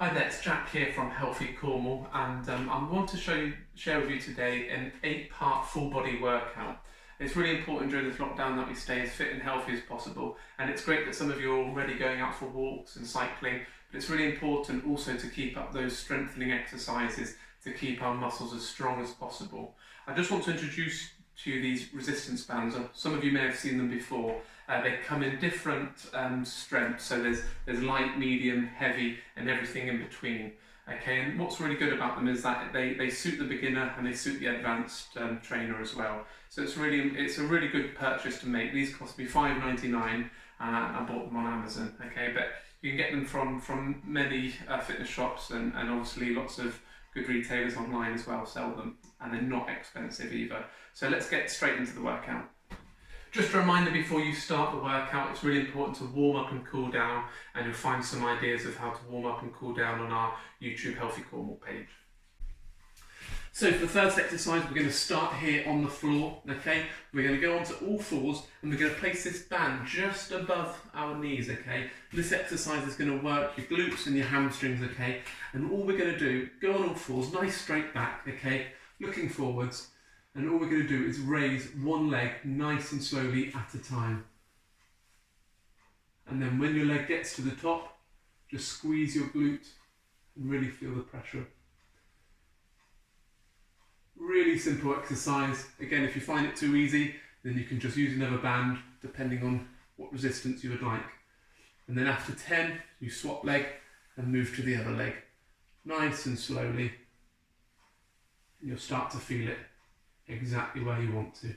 Hi there, it's Jack here from Healthy Cornwall, and I want to share with you today an 8-part full body workout. It's really important during this lockdown that we stay as fit and healthy as possible, and it's great that some of you are already going out for walks and cycling, but it's really important also to keep up those strengthening exercises to keep our muscles as strong as possible. I just want to introduce to you these resistance bands. Some of you may have seen them before. They come in different strengths, so there's light, medium, heavy, and everything in between. Okay, and what's really good about them is that they suit the beginner and they suit the advanced trainer as well. So it's a really good purchase to make. These cost me $5.99. I bought them on Amazon. Okay, but you can get them from many fitness shops and obviously lots of good retailers online as well sell them, and they're not expensive either. So let's get straight into the workout. Just a reminder before you start the workout, it's really important to warm up and cool down, and you'll find some ideas of how to warm up and cool down on our YouTube Healthy Cornwall page. So for the first exercise, we're going to start here on the floor, okay? We're going to go onto all fours and we're going to place this band just above our knees, okay? This exercise is going to work your glutes and your hamstrings, okay? And all we're going to do, go on all fours, nice straight back, okay? Looking forwards. And all we're going to do is raise one leg nice and slowly at a time. And then when your leg gets to the top, just squeeze your glute and really feel the pressure. Really simple exercise. Again, if you find it too easy, then you can just use another band depending on what resistance you would like. And then after 10, you swap leg and move to the other leg. Nice and slowly. And you'll start to feel it exactly where you want to.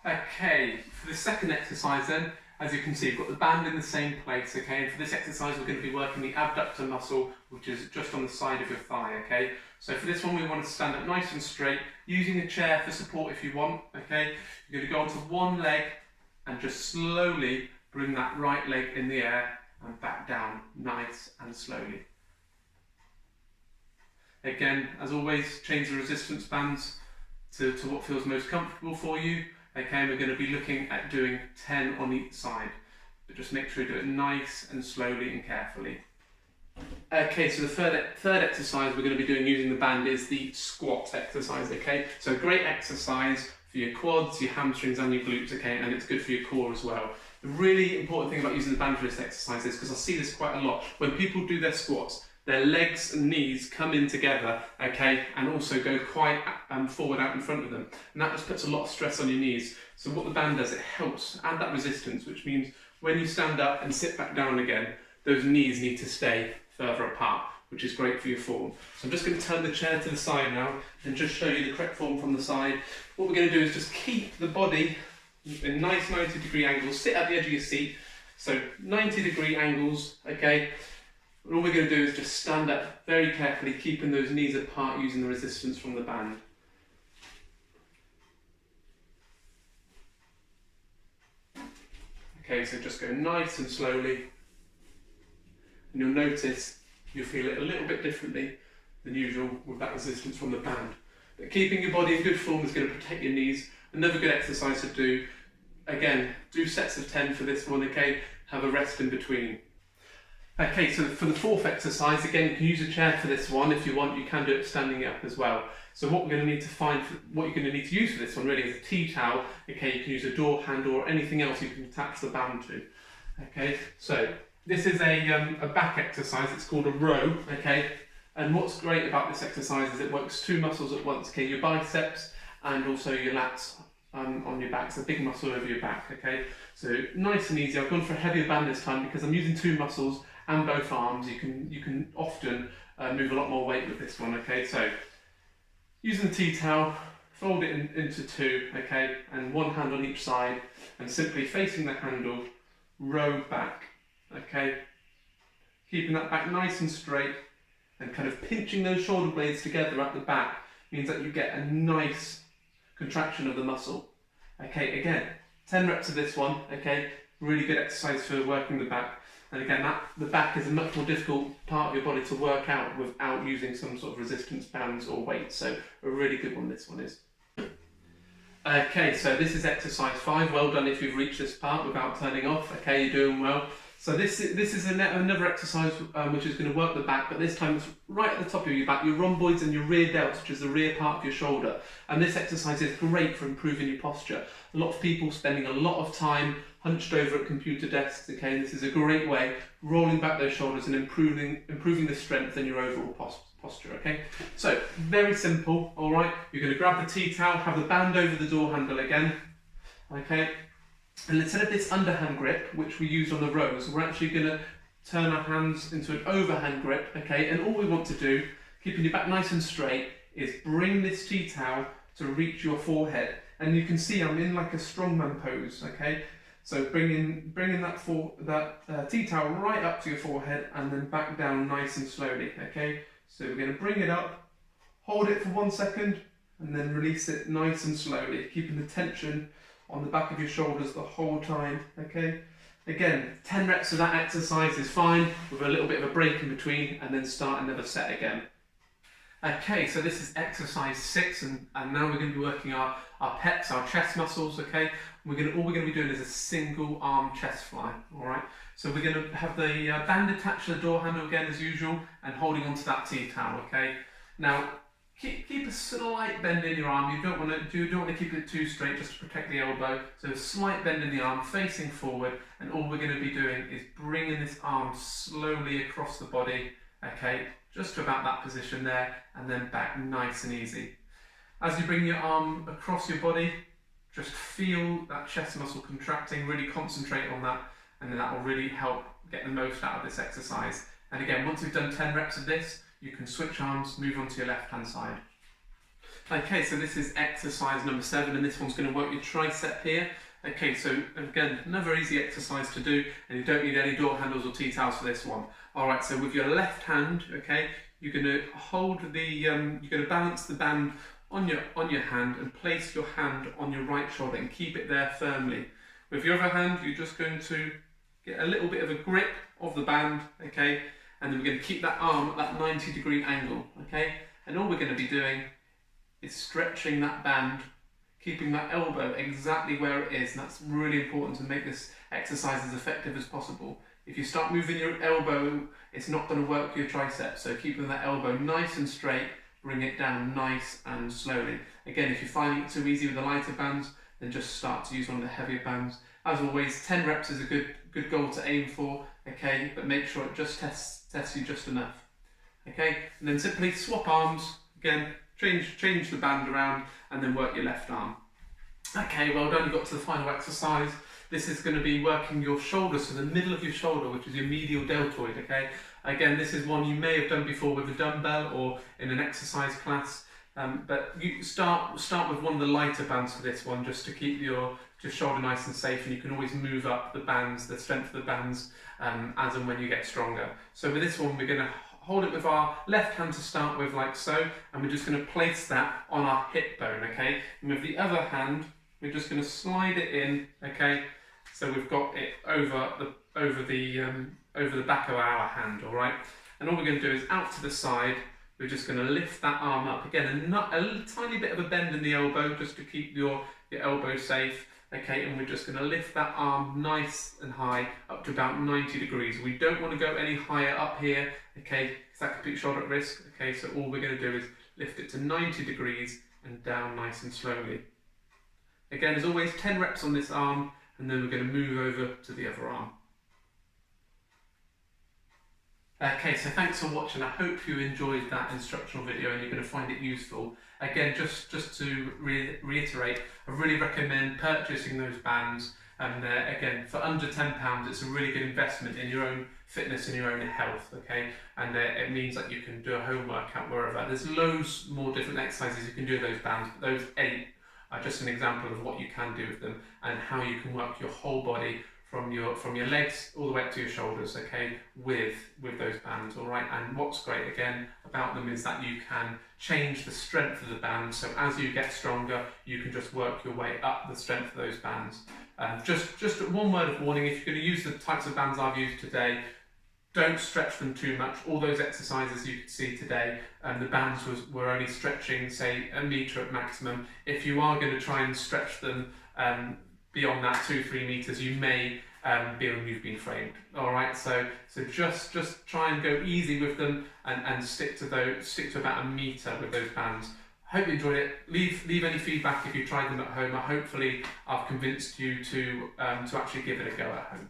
Okay, for the second exercise then, as you can see, you've got the band in the same place, okay? And for this exercise, we're going to be working the abductor muscle, which is just on the side of your thigh, okay? So for this one, we want to stand up nice and straight, using a chair for support if you want, okay? You're going to go onto one leg and just slowly bring that right leg in the air and back down, nice and slowly. Again, as always, change the resistance bands to what feels most comfortable for you. Okay, we're going to be looking at doing 10 on each side, but just make sure you do it nice and slowly and carefully. Okay, so the third exercise we're going to be doing using the band is the squat exercise, okay? So great exercise for your quads, your hamstrings and your glutes, okay? And it's good for your core as well. The really important thing about using the band for this exercise is, because I see this quite a lot, when people do their squats, their legs and knees come in together, okay, and also go quite forward out in front of them. And that just puts a lot of stress on your knees. So what the band does, it helps add that resistance, which means when you stand up and sit back down again, those knees need to stay further apart, which is great for your form. So I'm just going to turn the chair to the side now and just show you the correct form from the side. What we're going to do is just keep the body in nice 90-degree angles, sit at the edge of your seat. So 90-degree angles, okay. And all we're going to do is just stand up very carefully, keeping those knees apart using the resistance from the band. Okay, so just go nice and slowly. And you'll notice you'll feel it a little bit differently than usual with that resistance from the band. But keeping your body in good form is going to protect your knees. Another good exercise to do. Again, do sets of 10 for this one, okay? Have a rest in between. Okay, so for the fourth exercise, again, you can use a chair for this one. If you want, you can do it standing up as well. So what we're going to need to what you're going to need to use for this one really is a tea towel. Okay, you can use a door handle or anything else you can attach the band to. Okay, so this is a back exercise. It's called a row. Okay, and what's great about this exercise is it works two muscles at once. Okay, your biceps and also your lats on your back. It's a big muscle over your back. Okay, so nice and easy. I've gone for a heavier band this time because I'm using two muscles and both arms. You can often move a lot more weight with this one, okay? So using the tea towel, fold it into two, okay? And one hand on each side, and simply facing the handle, row back, okay? Keeping that back nice and straight and kind of pinching those shoulder blades together at the back means that you get a nice contraction of the muscle. Okay, again, 10 reps of this one, okay? Really good exercise for working the back. And again, the back is a much more difficult part of your body to work out without using some sort of resistance bands or weights. So a really good one this one is. Okay, so this is exercise 5. Well done if you've reached this part without turning off. Okay, you're doing well. So this is another exercise which is going to work the back, but this time it's right at the top of your back, your rhomboids and your rear delts, which is the rear part of your shoulder. And this exercise is great for improving your posture. A lot of people spending a lot of time hunched over at computer desks, okay, and this is a great way, rolling back those shoulders and improving the strength in your overall posture, okay? So, very simple, all right? You're going to grab the tea towel, have the band over the door handle again, okay? And instead of this underhand grip, which we use on the rows, we're actually going to turn our hands into an overhand grip, okay? And all we want to do, keeping your back nice and straight, is bring this tea towel to reach your forehead. And you can see I'm in like a strongman pose, okay? So bringing that tea towel right up to your forehead and then back down nice and slowly, okay? So we're going to bring it up, hold it for 1 second, and then release it nice and slowly, keeping the tension on the back of your shoulders the whole time, okay? Again, 10 reps of that exercise is fine, with a little bit of a break in between, and then start another set again. Okay, so this is exercise 6, and now we're going to be working our pecs, our chest muscles, okay? All we're going to be doing is a single arm chest fly, all right? So we're going to have the band attached to the door handle again as usual, and holding onto that tea towel, okay? Now, keep a slight bend in your arm. You don't want to keep it too straight just to protect the elbow. So a slight bend in the arm, facing forward, and all we're going to be doing is bringing this arm slowly across the body, okay? Just to about that position there, and then back nice and easy. As you bring your arm across your body, just feel that chest muscle contracting, really concentrate on that, and then that will really help get the most out of this exercise. And again, once we've done 10 reps of this, you can switch arms, move on to your left hand side. Okay, so this is exercise number 7, and this one's going to work your tricep here. Okay, so again, another easy exercise to do, and you don't need any door handles or tea towels for this one. Alright, so with your left hand, okay, you're going to hold you're going to balance the band on your hand and place your hand on your right shoulder and keep it there firmly. With your other hand, you're just going to get a little bit of a grip of the band, okay, and then we're going to keep that arm at that 90-degree angle, okay, and all we're going to be doing is stretching that band, keeping that elbow exactly where it is, and that's really important to make this exercise as effective as possible. If you start moving your elbow, it's not going to work your triceps, so keeping that elbow nice and straight, bring it down nice and slowly. Again, if you're finding it too easy with the lighter bands, then just start to use one of the heavier bands. As always, 10 reps is a good goal to aim for, okay, but make sure it just tests you just enough. Okay, and then simply swap arms, again, change the band around, and then work your left arm. Okay, well done, you got to the final exercise. This is going to be working your shoulders, so the middle of your shoulder, which is your medial deltoid, okay? Again, this is one you may have done before with a dumbbell or in an exercise class, but you start with one of the lighter bands for this one, just to keep your shoulder nice and safe, and you can always move up the bands, the strength of the bands, as and when you get stronger. So with this one, we're going to hold it with our left hand to start with, like so, and we're just going to place that on our hip bone, okay? And with the other hand, we're just going to slide it in, okay? So we've got it over the back of our hand, all right? And all we're going to do is out to the side. We're just going to lift that arm up again, and a tiny bit of a bend in the elbow just to keep your elbow safe. Okay, and we're just going to lift that arm nice and high up to about 90 degrees. We don't want to go any higher up here, okay, because that could put your shoulder at risk. Okay, so all we're going to do is lift it to 90 degrees and down nice and slowly. Again, as always, 10 reps on this arm, and then we're going to move over to the other arm. Okay, so thanks for watching. I hope you enjoyed that instructional video and you're going to find it useful. Again, just to reiterate, I really recommend purchasing those bands, and again, for under £10, it's a really good investment in your own fitness and your own health, okay? And it means that you can do a home workout wherever. There's loads more different exercises you can do with those bands, but those 8 are just an example of what you can do with them and how you can work your whole body from your legs all the way up to your shoulders, okay, with those bands, all right? And what's great again about them is that you can change the strength of the band, so as you get stronger, you can just work your way up the strength of those bands. Just one word of warning: if you're going to use the types of bands I've used today, don't stretch them too much. All those exercises you could see today, the bands were only stretching, say, 1 metre at maximum. If you are going to try and stretch them beyond that 2-3 meters, you may beyond you've been framed. All right, so just try and go easy with them and stick to about 1 meter with those bands. Hope you enjoyed it. Leave any feedback if you tried them at home. Hopefully I've convinced you to actually give it a go at home.